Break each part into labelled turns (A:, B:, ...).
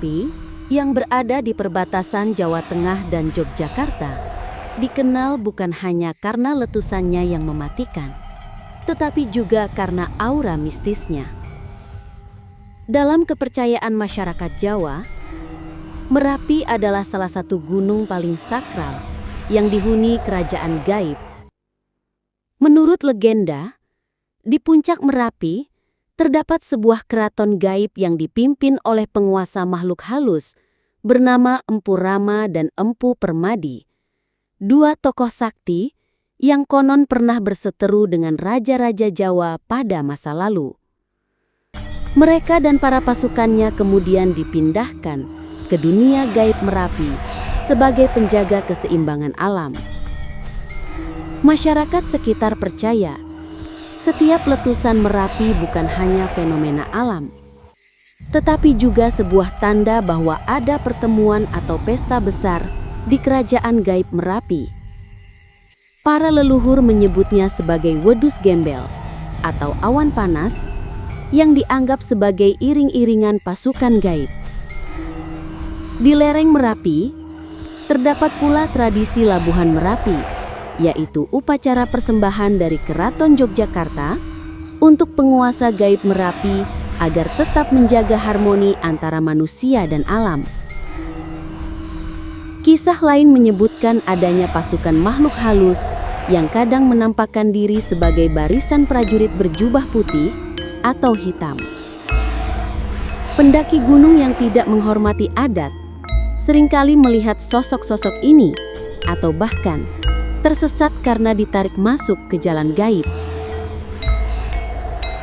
A: Merapi, yang berada di perbatasan Jawa Tengah dan Yogyakarta, dikenal bukan hanya karena letusannya yang mematikan, tetapi juga karena aura mistisnya. Dalam kepercayaan masyarakat Jawa, Merapi adalah salah satu gunung paling sakral yang dihuni kerajaan gaib. Menurut legenda, di puncak Merapi terdapat sebuah keraton gaib yang dipimpin oleh penguasa makhluk halus bernama Empu Rama dan Empu Permadi, dua tokoh sakti yang konon pernah berseteru dengan raja-raja Jawa pada masa lalu. Mereka dan para pasukannya kemudian dipindahkan ke dunia gaib Merapi sebagai penjaga keseimbangan alam. Masyarakat sekitar percaya setiap letusan Merapi bukan hanya fenomena alam, tetapi juga sebuah tanda bahwa ada pertemuan atau pesta besar di kerajaan gaib Merapi. Para leluhur menyebutnya sebagai wedus gembel atau awan panas yang dianggap sebagai iring-iringan pasukan gaib. Di lereng Merapi, terdapat pula tradisi Labuhan Merapi, yaitu upacara persembahan dari Keraton Yogyakarta untuk penguasa gaib Merapi agar tetap menjaga harmoni antara manusia dan alam. Kisah lain menyebutkan adanya pasukan makhluk halus yang kadang menampakkan diri sebagai barisan prajurit berjubah putih atau hitam. Pendaki gunung yang tidak menghormati adat seringkali melihat sosok-sosok ini atau bahkan tersesat karena ditarik masuk ke jalan gaib.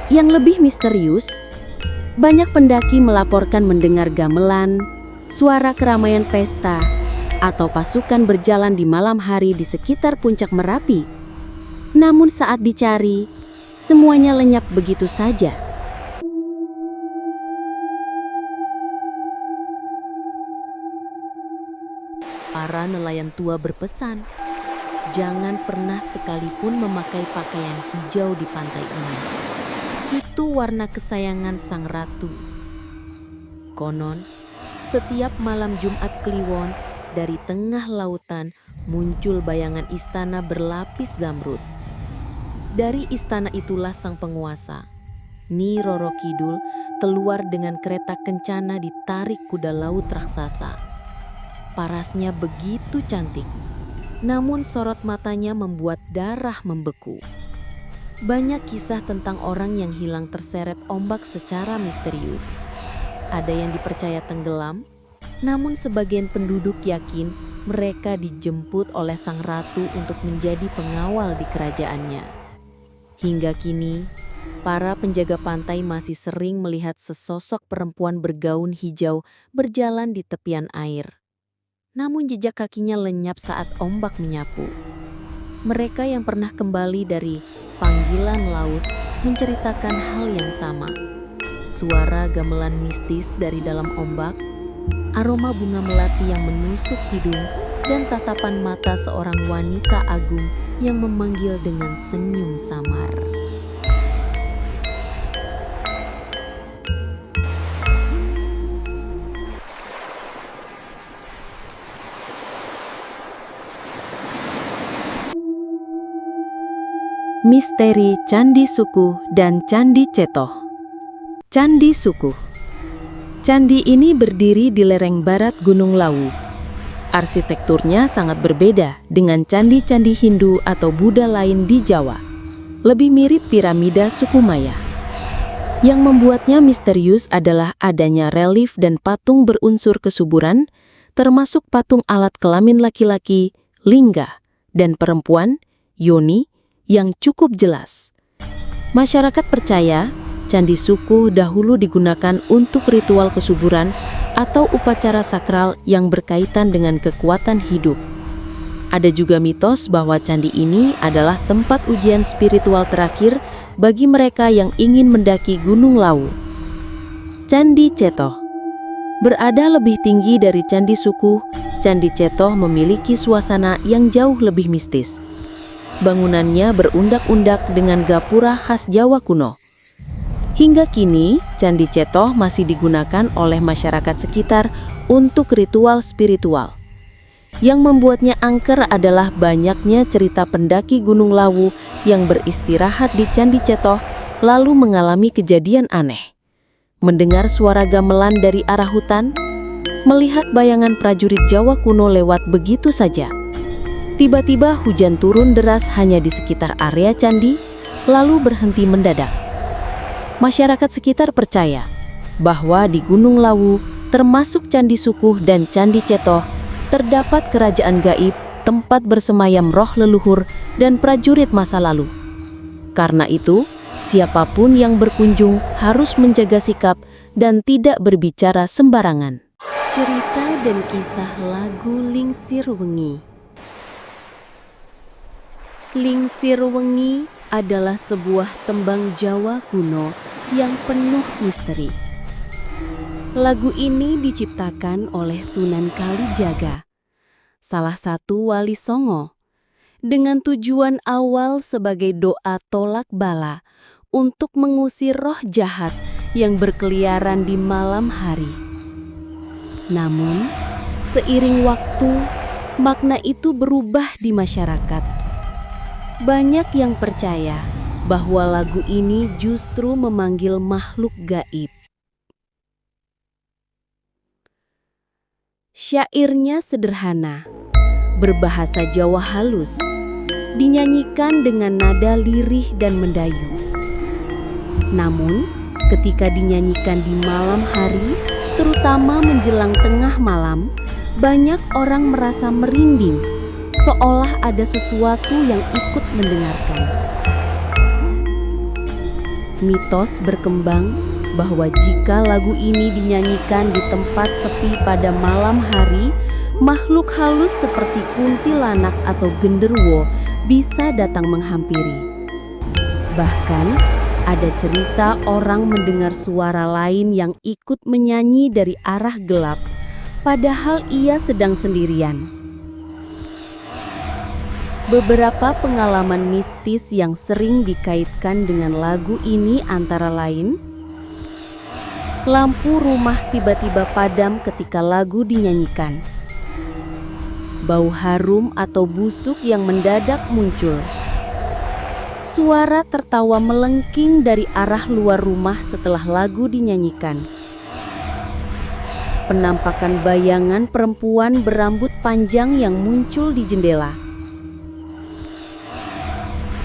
A: Yang lebih misterius, banyak pendaki melaporkan mendengar gamelan, suara keramaian pesta, atau pasukan berjalan di malam hari di sekitar puncak Merapi. Namun saat dicari, semuanya lenyap begitu saja. Para nelayan tua berpesan, jangan pernah sekalipun memakai pakaian hijau di pantai ini. Itu warna kesayangan sang ratu. Konon, setiap malam Jumat Kliwon, dari tengah lautan muncul bayangan istana berlapis zamrud. Dari istana itulah sang penguasa, Nyi Roro Kidul, keluar dengan kereta kencana ditarik kuda laut raksasa. Parasnya begitu cantik, namun sorot matanya membuat darah membeku. Banyak kisah tentang orang yang hilang terseret ombak secara misterius. Ada yang dipercaya tenggelam, namun sebagian penduduk yakin mereka dijemput oleh sang ratu untuk menjadi pengawal di kerajaannya. Hingga kini, para penjaga pantai masih sering melihat sesosok perempuan bergaun hijau berjalan di tepian air. Namun jejak kakinya lenyap saat ombak menyapu. Mereka yang pernah kembali dari panggilan laut menceritakan hal yang sama. Suara gamelan mistis dari dalam ombak, aroma bunga melati yang menusuk hidung, dan tatapan mata seorang wanita agung yang memanggil dengan senyum samar. Misteri Candi Sukuh dan Candi Cetoh. Candi Sukuh. Candi ini berdiri di lereng barat Gunung Lawu. Arsitekturnya sangat berbeda dengan candi-candi Hindu atau Buddha lain di Jawa. Lebih mirip piramida suku Maya. Yang membuatnya misterius adalah adanya relief dan patung berunsur kesuburan, termasuk patung alat kelamin laki-laki, lingga, dan perempuan, yoni, yang cukup jelas. Masyarakat percaya Candi Sukuh dahulu digunakan untuk ritual kesuburan atau upacara sakral yang berkaitan dengan kekuatan hidup. Ada juga mitos bahwa candi ini adalah tempat ujian spiritual terakhir bagi mereka yang ingin mendaki Gunung Lawu. Candi Cetoh berada lebih tinggi dari Candi Sukuh. Candi Cetoh memiliki suasana yang jauh lebih mistis. Bangunannya berundak-undak dengan gapura khas Jawa kuno. Hingga kini, Candi Cetoh masih digunakan oleh masyarakat sekitar untuk ritual spiritual. Yang membuatnya angker adalah banyaknya cerita pendaki Gunung Lawu yang beristirahat di Candi Cetoh lalu mengalami kejadian aneh. Mendengar suara gamelan dari arah hutan, melihat bayangan prajurit Jawa kuno lewat begitu saja. Tiba-tiba hujan turun deras hanya di sekitar area candi, lalu berhenti mendadak. Masyarakat sekitar percaya bahwa di Gunung Lawu, termasuk Candi Sukuh dan Candi Cetoh, terdapat kerajaan gaib, tempat bersemayam roh leluhur dan prajurit masa lalu. Karena itu, siapapun yang berkunjung harus menjaga sikap dan tidak berbicara sembarangan. Cerita dan kisah lagu Lingsir Wengi. Lingsir Wengi adalah sebuah tembang Jawa kuno yang penuh misteri. Lagu ini diciptakan oleh Sunan Kalijaga, salah satu wali Songo, dengan tujuan awal sebagai doa tolak bala untuk mengusir roh jahat yang berkeliaran di malam hari. Namun, seiring waktu, makna itu berubah di masyarakat. Banyak yang percaya bahwa lagu ini justru memanggil makhluk gaib. Syairnya sederhana, berbahasa Jawa halus, dinyanyikan dengan nada lirih dan mendayu. Namun, ketika dinyanyikan di malam hari, terutama menjelang tengah malam, banyak orang merasa merinding, seolah ada sesuatu yang ikut mendengarkan. Mitos berkembang bahwa jika lagu ini dinyanyikan di tempat sepi pada malam hari, makhluk halus seperti kuntilanak atau genderuwo bisa datang menghampiri. Bahkan, ada cerita orang mendengar suara lain yang ikut menyanyi dari arah gelap, padahal ia sedang sendirian. Beberapa pengalaman mistis yang sering dikaitkan dengan lagu ini antara lain, lampu rumah tiba-tiba padam ketika lagu dinyanyikan, bau harum atau busuk yang mendadak muncul, suara tertawa melengking dari arah luar rumah setelah lagu dinyanyikan, penampakan bayangan perempuan berambut panjang yang muncul di jendela.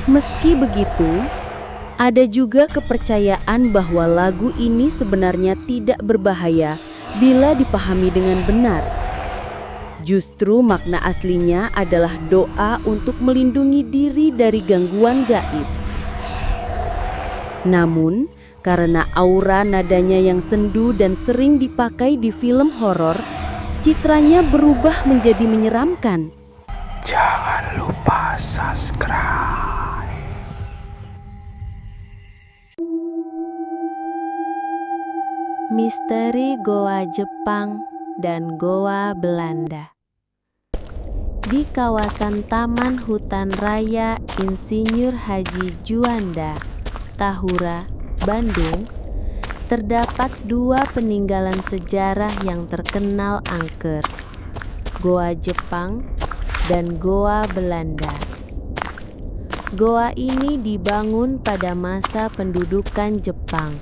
A: Meski begitu, ada juga kepercayaan bahwa lagu ini sebenarnya tidak berbahaya bila dipahami dengan benar. Justru makna aslinya adalah doa untuk melindungi diri dari gangguan gaib. Namun, karena aura nadanya yang sendu dan sering dipakai di film horor, citranya berubah menjadi menyeramkan.
B: Jangan lupa subscribe.
A: Misteri Goa Jepang dan Goa Belanda. Di kawasan Taman Hutan Raya Insinyur Haji Juanda, Tahura, Bandung, terdapat dua peninggalan sejarah yang terkenal angker, Goa Jepang dan Goa Belanda. Goa ini dibangun pada masa pendudukan Jepang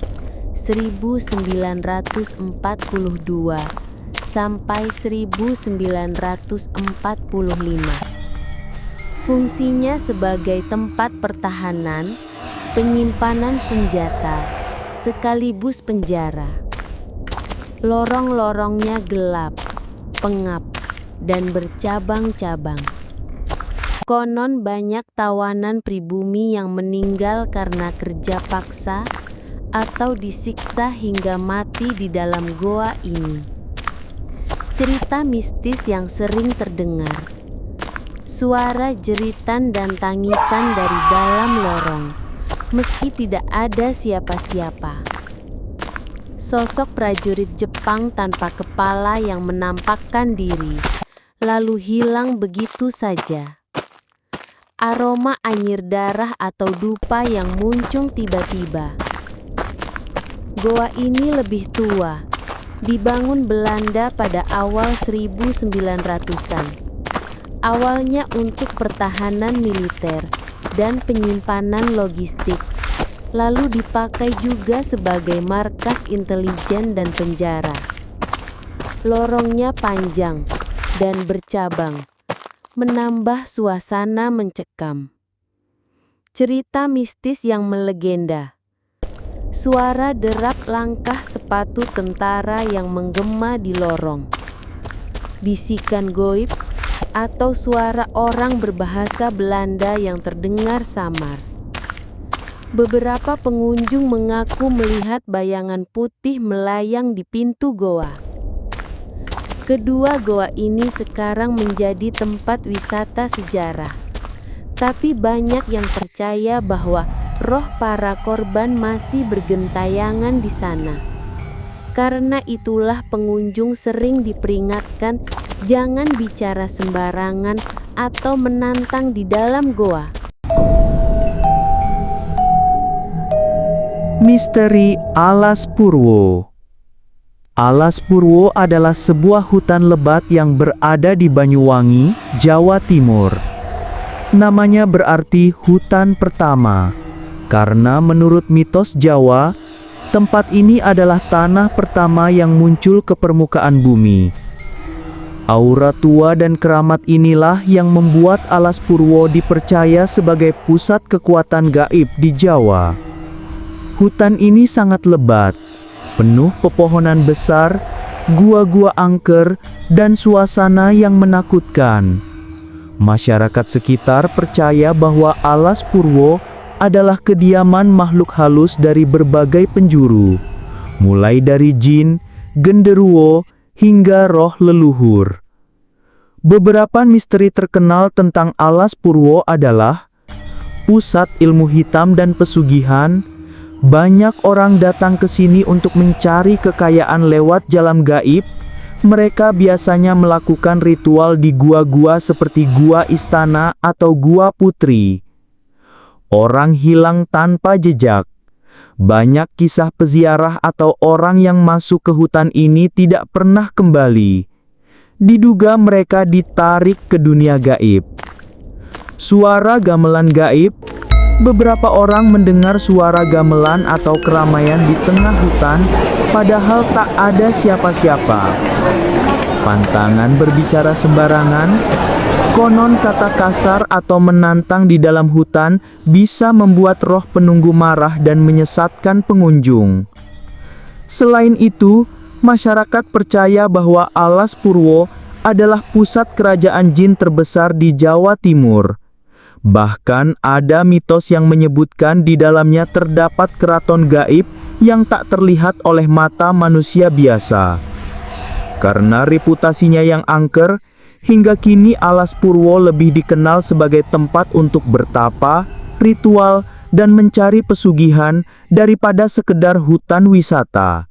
A: 1942 sampai 1945. Fungsinya sebagai tempat pertahanan, penyimpanan senjata, sekaligus penjara. Lorong-lorongnya gelap, pengap, dan bercabang-cabang. Konon banyak tawanan pribumi yang meninggal karena kerja paksa atau disiksa hingga mati di dalam goa ini. Cerita mistis yang sering terdengar, suara jeritan dan tangisan dari dalam lorong, meski tidak ada siapa-siapa. Sosok prajurit Jepang tanpa kepala yang menampakkan diri, lalu hilang begitu saja. Aroma anyir darah atau dupa yang muncul tiba-tiba. Goa ini lebih tua. Dibangun Belanda pada awal 1900-an. Awalnya untuk pertahanan militer dan penyimpanan logistik. Lalu dipakai juga sebagai markas intelijen dan penjara. Lorongnya panjang dan bercabang, menambah suasana mencekam. Cerita mistis yang melegenda. Suara derap langkah sepatu tentara yang menggema di lorong. Bisikan goib atau suara orang berbahasa Belanda yang terdengar samar. Beberapa pengunjung mengaku melihat bayangan putih melayang di pintu goa. Kedua goa ini sekarang menjadi tempat wisata sejarah. Tapi banyak yang percaya bahwa roh para korban masih bergentayangan di sana. Karena itulah pengunjung sering diperingatkan jangan bicara sembarangan atau menantang di dalam goa.
C: Misteri Alas Purwo. Alas Purwo adalah sebuah hutan lebat yang berada di Banyuwangi, Jawa Timur. Namanya berarti hutan pertama, karena menurut mitos Jawa, tempat ini adalah tanah pertama yang muncul ke permukaan bumi. Aura tua dan keramat inilah yang membuat Alas Purwo dipercaya sebagai pusat kekuatan gaib di Jawa. Hutan ini sangat lebat, penuh pepohonan besar, gua-gua angker, dan suasana yang menakutkan. Masyarakat sekitar percaya bahwa Alas Purwo adalah kediaman makhluk halus dari berbagai penjuru, mulai dari jin, genderuwo, hingga roh leluhur. Beberapa misteri terkenal tentang Alas Purwo adalah pusat ilmu hitam dan pesugihan. Banyak orang datang ke sini untuk mencari kekayaan lewat jalan gaib. Mereka biasanya melakukan ritual di gua-gua seperti Gua Istana atau Gua Putri. Orang hilang tanpa jejak. Banyak kisah peziarah atau orang yang masuk ke hutan ini tidak pernah kembali. Diduga mereka ditarik ke dunia gaib. Suara gamelan gaib. Beberapa orang mendengar suara gamelan atau keramaian di tengah hutan, padahal tak ada siapa-siapa. Pantangan berbicara sembarangan, konon kata kasar atau menantang di dalam hutan bisa membuat roh penunggu marah dan menyesatkan pengunjung. Selain itu, masyarakat percaya bahwa Alas Purwo adalah pusat kerajaan jin terbesar di Jawa Timur. Bahkan ada mitos yang menyebutkan di dalamnya terdapat keraton gaib yang tak terlihat oleh mata manusia biasa. Karena reputasinya yang angker, hingga kini Alas Purwo lebih dikenal sebagai tempat untuk bertapa, ritual, dan mencari pesugihan daripada sekedar hutan wisata.